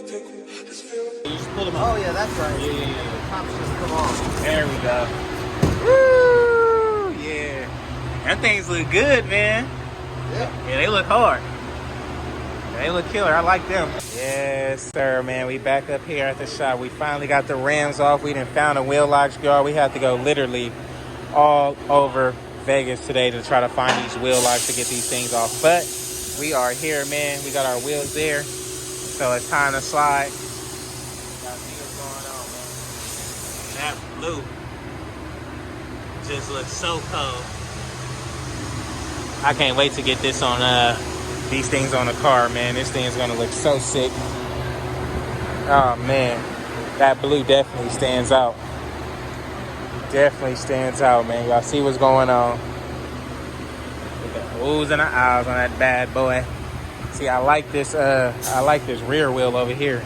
You just pull them Oh up. yeah, that's right. Yeah. The tops just come off. There we go. Woo! Yeah. Them things look good, man. Yeah. Yeah, they look hard. They look killer. I like them. Yes, sir, man. We back up here at the shop. We finally got the rims off. We done found a wheel lock, y'all. We had to go literally all over Vegas today to try to find these wheel locks to get these things off. But we are here, man. We got our wheels there. So it's time to slide. Y'all see what's going on, man. That blue just looks so cold. I can't wait to get this on these things on the car, man. This thing is gonna look so sick. Oh man, that blue definitely stands out. Definitely stands out, man. Y'all see what's going on with the oohs and the ahs on that bad boy. See, I like this rear wheel over here.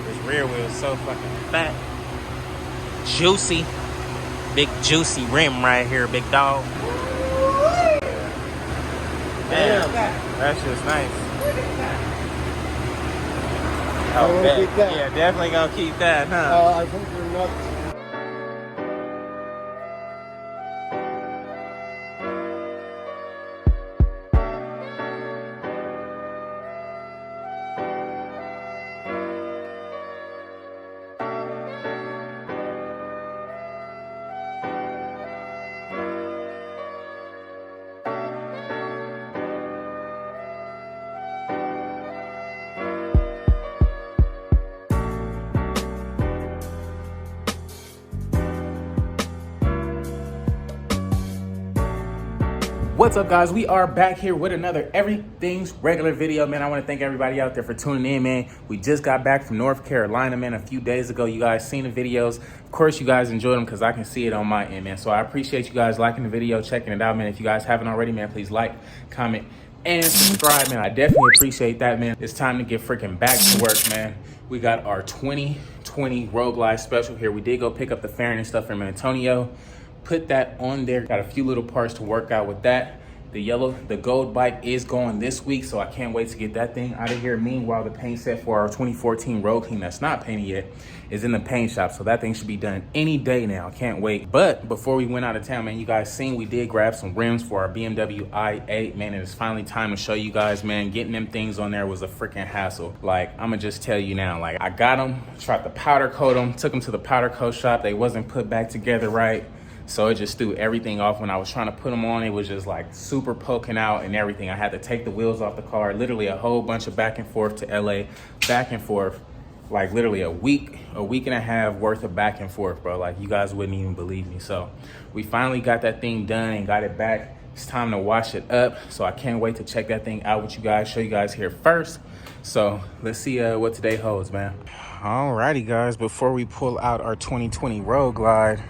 This rear wheel is so fucking fat, juicy, big juicy rim right here, big dog. Damn, that's just nice. Oh, bet. Keep that. Yeah, definitely gonna keep that, huh? I think you're nuts. What's up, guys? We are back here with another Everything's Regular video, man. I want to thank everybody out there for tuning in, man. We just got back from North Carolina, man, a few days ago. You guys seen the videos. Of course, you guys enjoyed them because I can see it on my end, man. So I appreciate you guys liking the video, checking it out, man. If you guys haven't already, man, please like, comment, and subscribe, man. I definitely appreciate that, man. It's time to get freaking back to work, man. We got our 2020 Rogue Live special here. We did go pick up the fairing and stuff from Antonio. Put that on there. Got a few little parts to work out with that. The gold bike is going this week, so I can't wait to get that thing out of here. Meanwhile, the paint set for our 2014 Rogue King that's not painted yet is in the paint shop, so that thing should be done any day now. I can't wait. But before we went out of town, man, you guys seen we did grab some rims for our BMW i8, man. And it's finally time to show you guys, man. Getting them things on there was a freaking hassle. Like, I'ma just tell you now, like, I got them, tried to powder coat them, took them to the powder coat shop. They wasn't put back together right. So it just threw everything off. When I was trying to put them on, it was just like super poking out and everything. I had to take the wheels off the car, literally a whole bunch of back and forth to LA, back and forth, like literally a week and a half worth of back and forth, bro. Like, you guys wouldn't even believe me. So we finally got that thing done and got it back. It's time to wash it up. So I can't wait to check that thing out with you guys, show you guys here first. So let's see what today holds, man. Alrighty, guys, before we pull out our 2020 Rogue Glide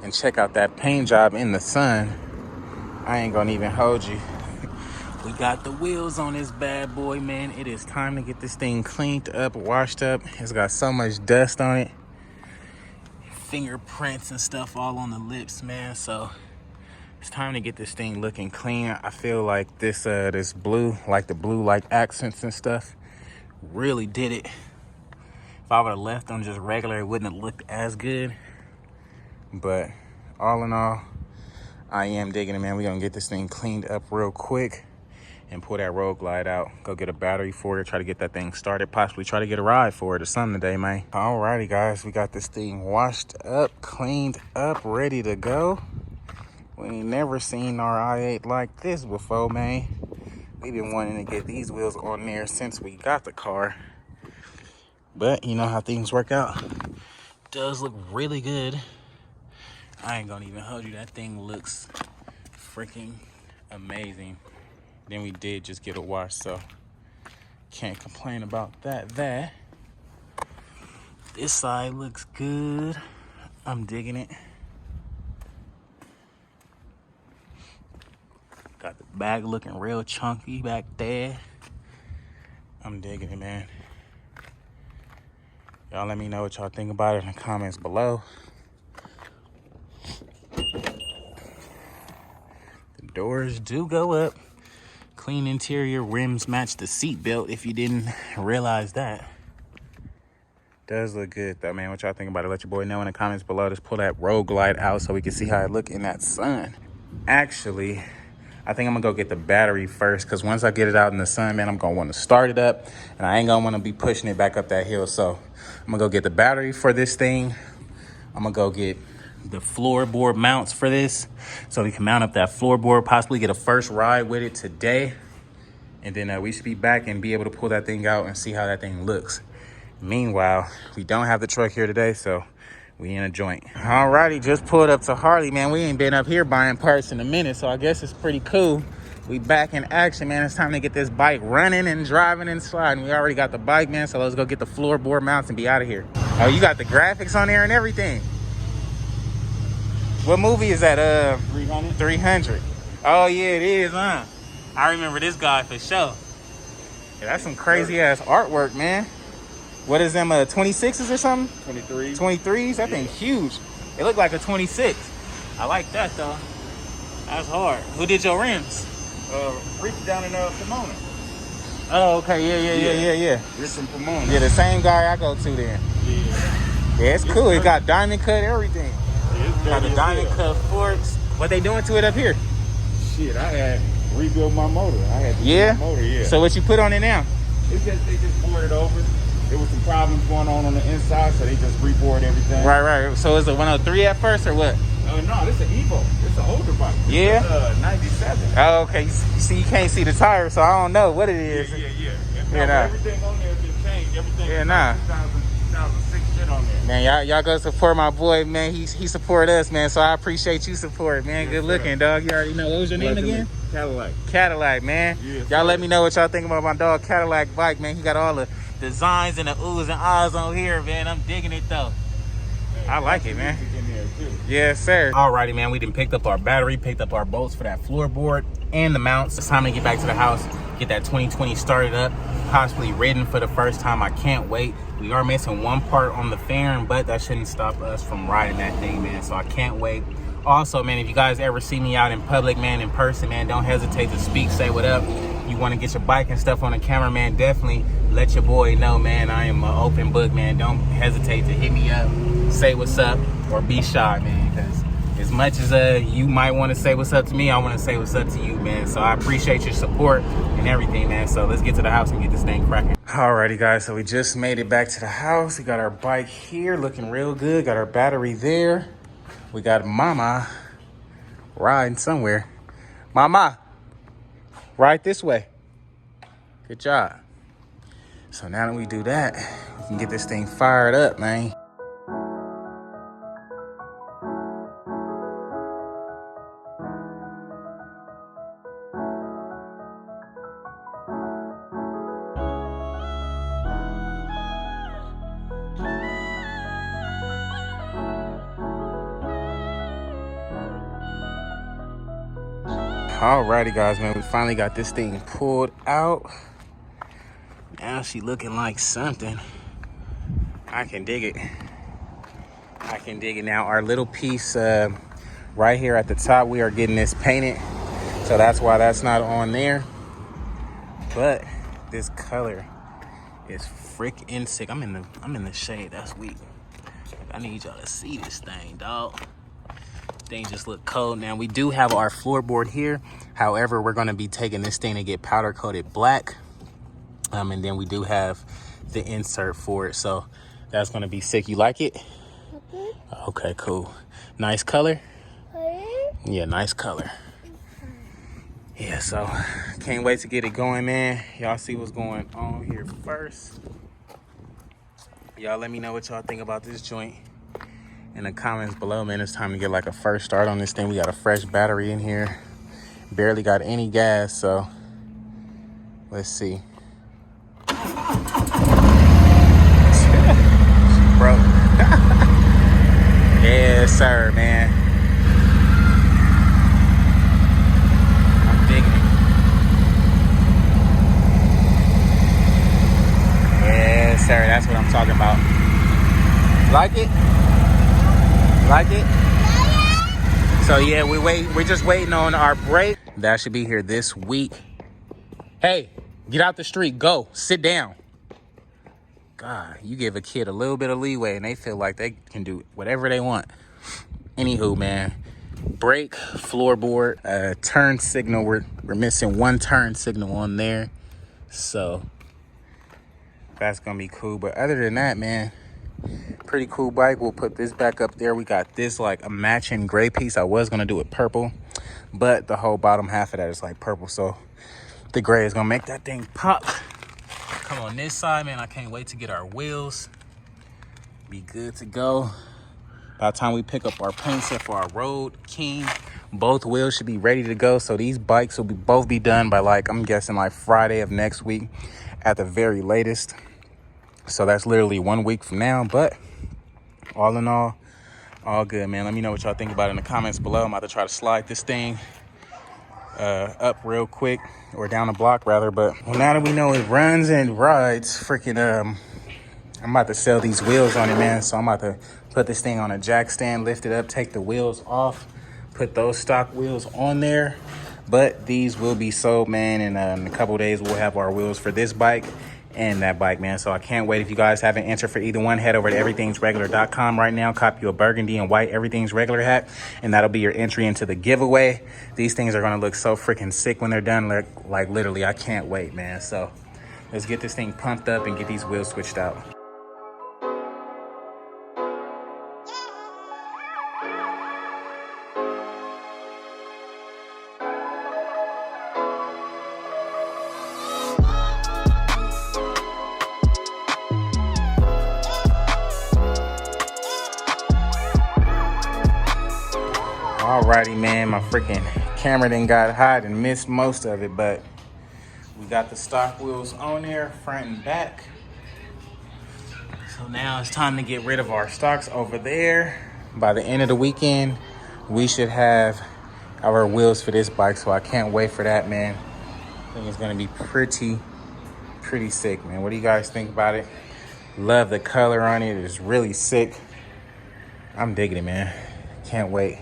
and check out that paint job in the sun, I ain't gonna even hold you. We got the wheels on this bad boy, man. It is time to get this thing cleaned up, washed up. It's got so much dust on it. Fingerprints and stuff all on the lips, man. So it's time to get this thing looking clean. I feel like this blue, like the blue like accents and stuff, really did it. If I would have left them just regular, it wouldn't have looked as good. But all in all, I am digging it, man. We're gonna get this thing cleaned up real quick and pull that Rogue Glide out. Go get a battery for it, try to get that thing started, possibly try to get a ride for it or something today, man. Alrighty, guys, we got this thing washed up, cleaned up, ready to go. We ain't never seen our i8 like this before, man. We've been wanting to get these wheels on there since we got the car. But you know how things work out. Does look really good. I ain't gonna even hold you. That thing looks freaking amazing. Then we did just get a wash, so can't complain about that. This side looks good. I'm digging it. Got the bag looking real chunky back there. I'm digging it, man. Y'all let me know what y'all think about it in the comments below. Doors do go up. Clean interior, rims match the seat belt if you didn't realize that. Does look good though, man. What y'all think about it? Let your boy know in the comments below. Just pull that Road Glide out so we can see how it look in that sun. Actually, I think I'm gonna go get the battery first, because once I get it out in the sun, man, I'm gonna want to start it up, and I ain't gonna want to be pushing it back up that hill. So I'm gonna go get the battery for this thing. I'm gonna go get the floorboard mounts for this, so we can mount up that floorboard, possibly get a first ride with it today, and then we should be back and be able to pull that thing out and see how that thing looks. Meanwhile, we don't have the truck here today, so we in a joint. Alrighty, just pulled up to Harley, man. We ain't been up here buying parts in a minute, so I guess it's pretty cool. We back in action, man. It's time to get this bike running and driving and sliding. We already got the bike, man, so let's go get the floorboard mounts and be out of here. Oh, you got the graphics on there and everything. What movie is that? 300. 300. Oh, yeah, it is, huh? I remember this guy for sure. Yeah, that's some crazy-ass artwork, man. What is them, 26s or something? 23. 23s? That thing huge. It looked like a 26. I like that, though. That's hard. Who did your rims? Rick down in Pomona. Oh, okay. Yeah. Rick from Pomona. Yeah, the same guy I go to there. Yeah, it's cool. It got diamond cut everything. Got the diamond cut forks. What they doing to it up here? Shit, I had rebuilt my motor. I had to do my motor, yeah. So what you put on it now? It's just, they just boarded over. There was some problems going on the inside, so they just reboard everything. Right. So is it 103 at first or what? No, this is an Evo. It's an older bike. Yeah? 97. Oh, okay. You see, you can't see the tire, so I don't know what it is. Yeah. Everything on there has been changed. Everything. Yeah, nah. 2006 shit on there. Man, y'all go support my boy, man. He support us, man. So I appreciate you support, man. Yes, good looking, dog. You already know. What was your name again? Cadillac, man. Yes, y'all sir. let me know what y'all think about my dog Cadillac bike, man. He got all the designs and the oohs and ahs on here, man. I'm digging it though. I like it, man. Yes, sir. Alrighty, man. We done picked up our battery, picked up our bolts for that floorboard and the mounts. It's time to get back to the house, get that 2020 started up, possibly ridden for the first time. I can't wait. We are missing one part on the fairing, but that shouldn't stop us from riding that thing, man. So I can't wait. Also, man, if you guys ever see me out in public, man, in person, man, don't hesitate to speak, say what up. You want to get your bike and stuff on the camera, man, definitely let your boy know, man. I am an open book, man. Don't hesitate to hit me up, say what's up, or be shy, man, because as much as you might want to say what's up to me, I want to say what's up to you, man. So I appreciate your support and everything, man. So let's get to the house and get this thing cracking. Alrighty, guys, so we just made it back to the house. We got our bike here looking real good. Got our battery there. We got Mama riding somewhere. Mama, ride this way. Good job. So now that we do that, we can get this thing fired up, man. Alrighty, guys, man, we finally got this thing pulled out. Now she looking like something. I can dig it. I can dig it. Now our little piece right here at the top, we are getting this painted, so that's why that's not on there. But this color is freaking sick. I'm in the shade. That's weak. I need y'all to see this thing, dog. Things just look cold. Now we do have our floorboard here. However, we're going to be taking this thing to get powder coated black. And then we do have the insert for it. So that's going to be sick. You like it? Okay, cool. Nice color? Yeah, nice color. Yeah, so can't wait to get it going, man. Y'all see what's going on here first. Y'all let me know what y'all think about this joint in the comments below, man. It's time to get like a first start on this thing. We got a fresh battery in here. Barely got any gas, so let's see. Bro. Yes, sir, man. I'm digging it. Yes, sir. That's what I'm talking about. Like it? Like it? So yeah, we're just waiting on our brake. That should be here this week. Hey, get out the street. Go. Sit down. God, you give a kid a little bit of leeway and they feel like they can do whatever they want. Anywho, man, brake, floorboard, turn signal. We're missing one turn signal on there. So that's gonna be cool. But other than that, man, pretty cool bike. We'll put this back up there. We got this like a matching gray piece. I was gonna do it purple, but the whole bottom half of that is like purple. So the gray is gonna make that thing pop. Come on this side, man. I can't wait to get our wheels. Be good to go. By the time we pick up our paint set for our Road King, both wheels should be ready to go. So these bikes will both be done by like, I'm guessing like Friday of next week at the very latest. So that's literally 1 week from now. But all in all good, man. Let me know what y'all think about it in the comments below. I'm about to try to slide this thing up real quick, or down the block rather. But well, now that we know it runs and rides, freaking I'm about to sell these wheels on it, man. So I'm about to put this thing on a jack stand, lift it up, take the wheels off, put those stock wheels on there. But these will be sold, man. And in a couple days we'll have our wheels for this bike and that bike, man. So I can't wait. If you guys haven't entered for either one, head over to everythingsregular.com right now. Copy you a burgundy and white Everything's Regular hat, and that'll be your entry into the giveaway. These things are gonna look so freaking sick when they're done. Like literally, I can't wait, man. So let's get this thing pumped up and get these wheels switched out. Alrighty, man, my freaking camera done got hot and missed most of it, but we got the stock wheels on there, front and back. So now it's time to get rid of our stocks over there. By the end of the weekend, we should have our wheels for this bike, so I can't wait for that, man. I think it's gonna be pretty sick, man. What do you guys think about it? Love the color on it. It's really sick. I'm digging it, man. Can't wait.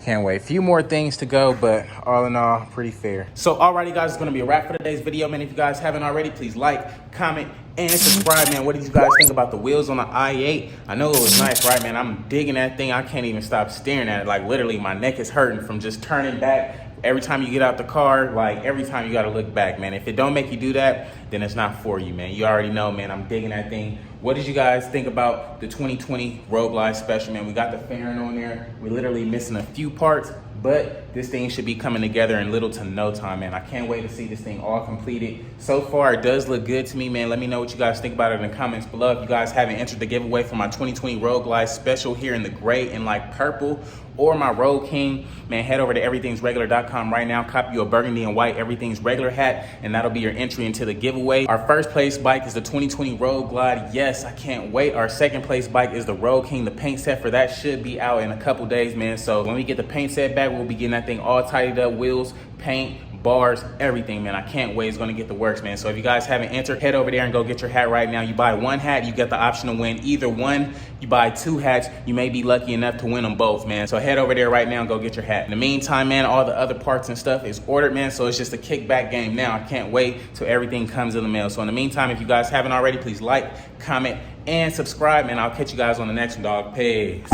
Can't wait. A few more things to go, but all in all, pretty fair. So alrighty, guys, it's going to be a wrap for today's video, man. If you guys haven't already, please like, comment, and subscribe, man. What did you guys think about the wheels on the i8? I know it was nice, right, man? I'm digging that thing. I can't even stop staring at it. Like, literally, my neck is hurting from just turning back. Every time you get out the car, like every time you got to look back, man. If it don't make you do that, then it's not for you, man. You already know, man. I'm digging that thing. What did you guys think about the 2020 Road Glide Special, man? We got the fairing on there. We're literally missing a few parts, but this thing should be coming together in little to no time, man. I can't wait to see this thing all completed. So far, it does look good to me, man. Let me know what you guys think about it in the comments below. If you guys haven't entered the giveaway for my 2020 Road Glide Special here in the gray and like purple, or my Road King, man, head over to everythingsregular.com right now. Copy you a burgundy and white Everything's Regular hat, and that'll be your entry into the giveaway. Our first place bike is the 2020 Road Glide. Yes, I can't wait. Our second place bike is the Road King. The paint set for that should be out in a couple days, man. So when we get the paint set back, we'll be getting that thing all tidied up, wheels, paint, bars, everything, man. I can't wait. It's going to get the works, man. So if you guys haven't entered, head over there and go get your hat right now. You buy one hat, you get the option to win either one. You buy two hats, you may be lucky enough to win them both, man. So head over there right now and go get your hat. In the meantime, man, all the other parts and stuff is ordered, man. So it's just a kickback game now. I can't wait till everything comes in the mail. So in the meantime, if you guys haven't already, please like, comment, and subscribe, man. I'll catch you guys on the next one, dog. Peace.